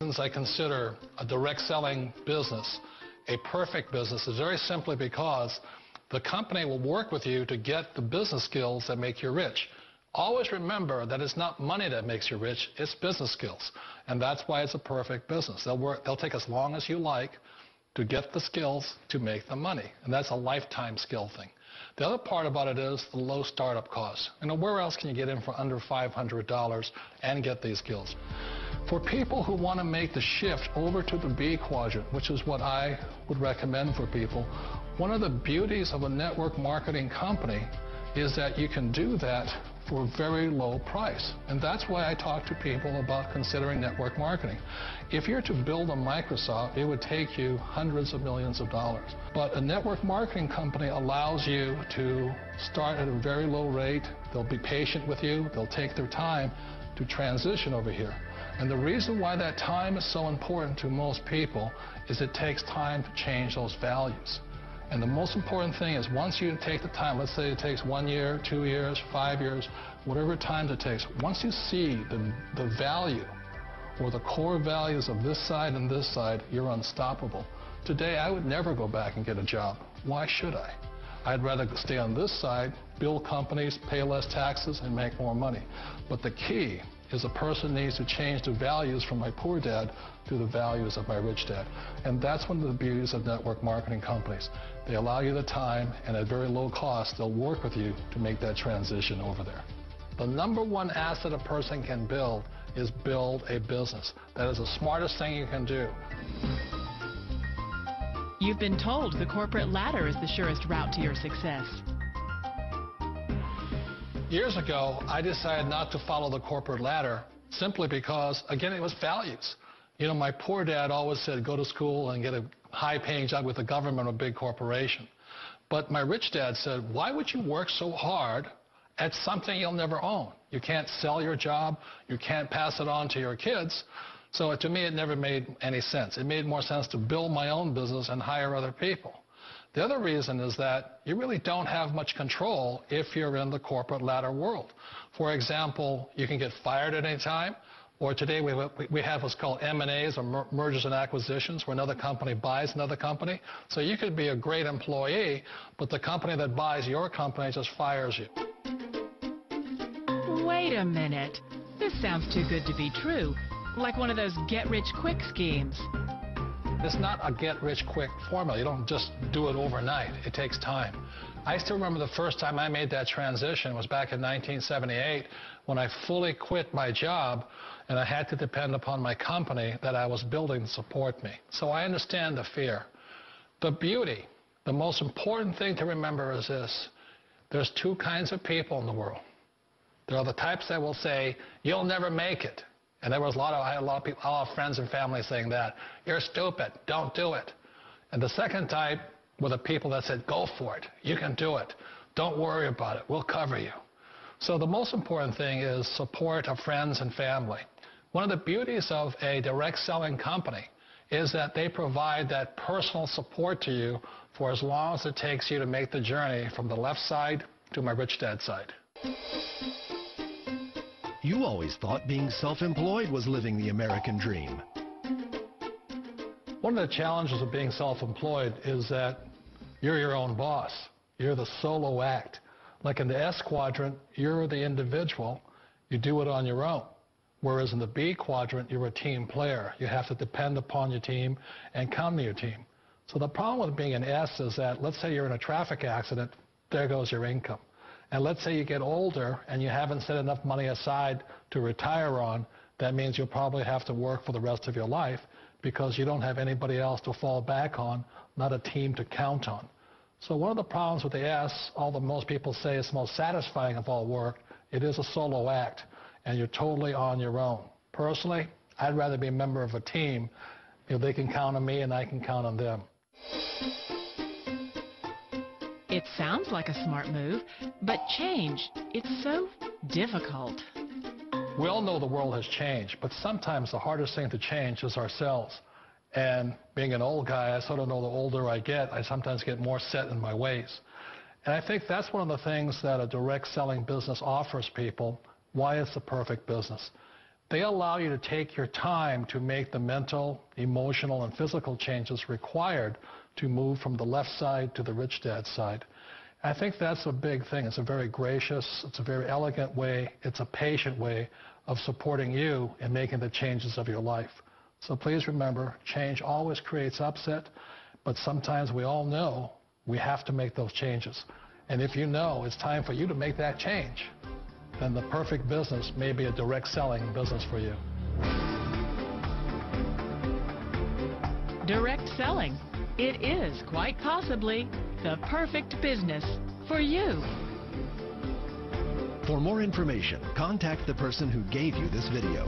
I consider a direct selling business a perfect business is very simply because the company will work with you to get the business skills that make you rich. Always remember that it's not money that makes you rich, it's business skills. And that's why it's a perfect business. They'll take as long as you like to get the skills to make the money. And that's a lifetime skill thing. The other part about it is the low startup costs. You know, where else can you get in for under $500 and get these skills? For people who want to make the shift over to the B quadrant, which is what I would recommend for people, one of the beauties of a network marketing company is that you can do that for a very low price. And that's why I talk to people about considering network marketing. If you're to build a Microsoft, it would take you hundreds of millions of dollars. But a network marketing company allows you to start at a very low rate. They'll be patient with you. They'll take their time to transition over here. And the reason why that time is so important to most people is it takes time to change those values. And the most important thing is once you take the time, let's say it takes 1 year, 2 years, 5 years, whatever time it takes, once you see the value or the core values of this side and this side, you're unstoppable. Today, I would never go back and get a job. Why should I? I'd rather stay on this side, build companies, pay less taxes, and make more money. But the key is a person needs to change the values from my poor dad to the values of my rich dad. And that's one of the beauties of network marketing companies. They allow you the time, and at very low cost, they'll work with you to make that transition over there. The number one asset a person can build is build a business. That is the smartest thing you can do. You've been told the corporate ladder is the surest route to your success. Years ago, I decided not to follow the corporate ladder simply because, again, it was values. You know, my poor dad always said, go to school and get a high-paying job with the government or a big corporation. But my rich dad said, why would you work so hard at something you'll never own? You can't sell your job. You can't pass it on to your kids. So to me, it never made any sense. It made more sense to build my own business and hire other people. The other reason is that you really don't have much control if you're in the corporate ladder world. For example, you can get fired at any time, or today we have what's called M&As, or mergers and acquisitions, where another company buys another company. So you could be a great employee, but the company that buys your company just fires you. Wait a minute. This sounds too good to be true. Like one of those get-rich-quick schemes. It's not a get-rich-quick formula. You don't just do it overnight. It takes time. I still remember the first time I made that transition was back in 1978 when I fully quit my job and I had to depend upon my company that I was building to support me. So I understand the fear. The beauty, the most important thing to remember is this. There's two kinds of people in the world. There are the types that will say, you'll never make it. And there was I had a lot of friends and family saying that. You're stupid. Don't do it. And the second type were the people that said, go for it. You can do it. Don't worry about it. We'll cover you. So the most important thing is support of friends and family. One of the beauties of a direct selling company is that they provide that personal support to you for as long as it takes you to make the journey from the left side to my rich dad's side. You always thought being self-employed was living the American dream. One of the challenges of being self-employed is that you're your own boss. You're the solo act. Like in the S quadrant, you're the individual. You do it on your own. Whereas in the B quadrant, you're a team player. You have to depend upon your team and count on your team. So the problem with being an S is that, let's say you're in a traffic accident, there goes your income. And let's say you get older and you haven't set enough money aside to retire on, that means you'll probably have to work for the rest of your life because you don't have anybody else to fall back on, not a team to count on. So one of the problems with the S, although most people say it's the most satisfying of all work, it is a solo act and you're totally on your own. Personally, I'd rather be a member of a team. You know, they can count on me and I can count on them. It sounds like a smart move, but change, it's so difficult. We all know the world has changed, but sometimes the hardest thing to change is ourselves. And being an old guy, I sort of know the older I get, I sometimes get more set in my ways. And I think that's one of the things that a direct selling business offers people, why it's the perfect business. They allow you to take your time to make the mental, emotional, and physical changes required to move from the left side to the rich dad side. I think that's a big thing. It's a very gracious, it's a very elegant way, it's a patient way of supporting you in making the changes of your life. So please remember, change always creates upset, but sometimes we all know we have to make those changes. And if you know it's time for you to make that change, then the perfect business may be a direct selling business for you. Direct selling. It is quite possibly the perfect business for you. For more information, contact the person who gave you this video.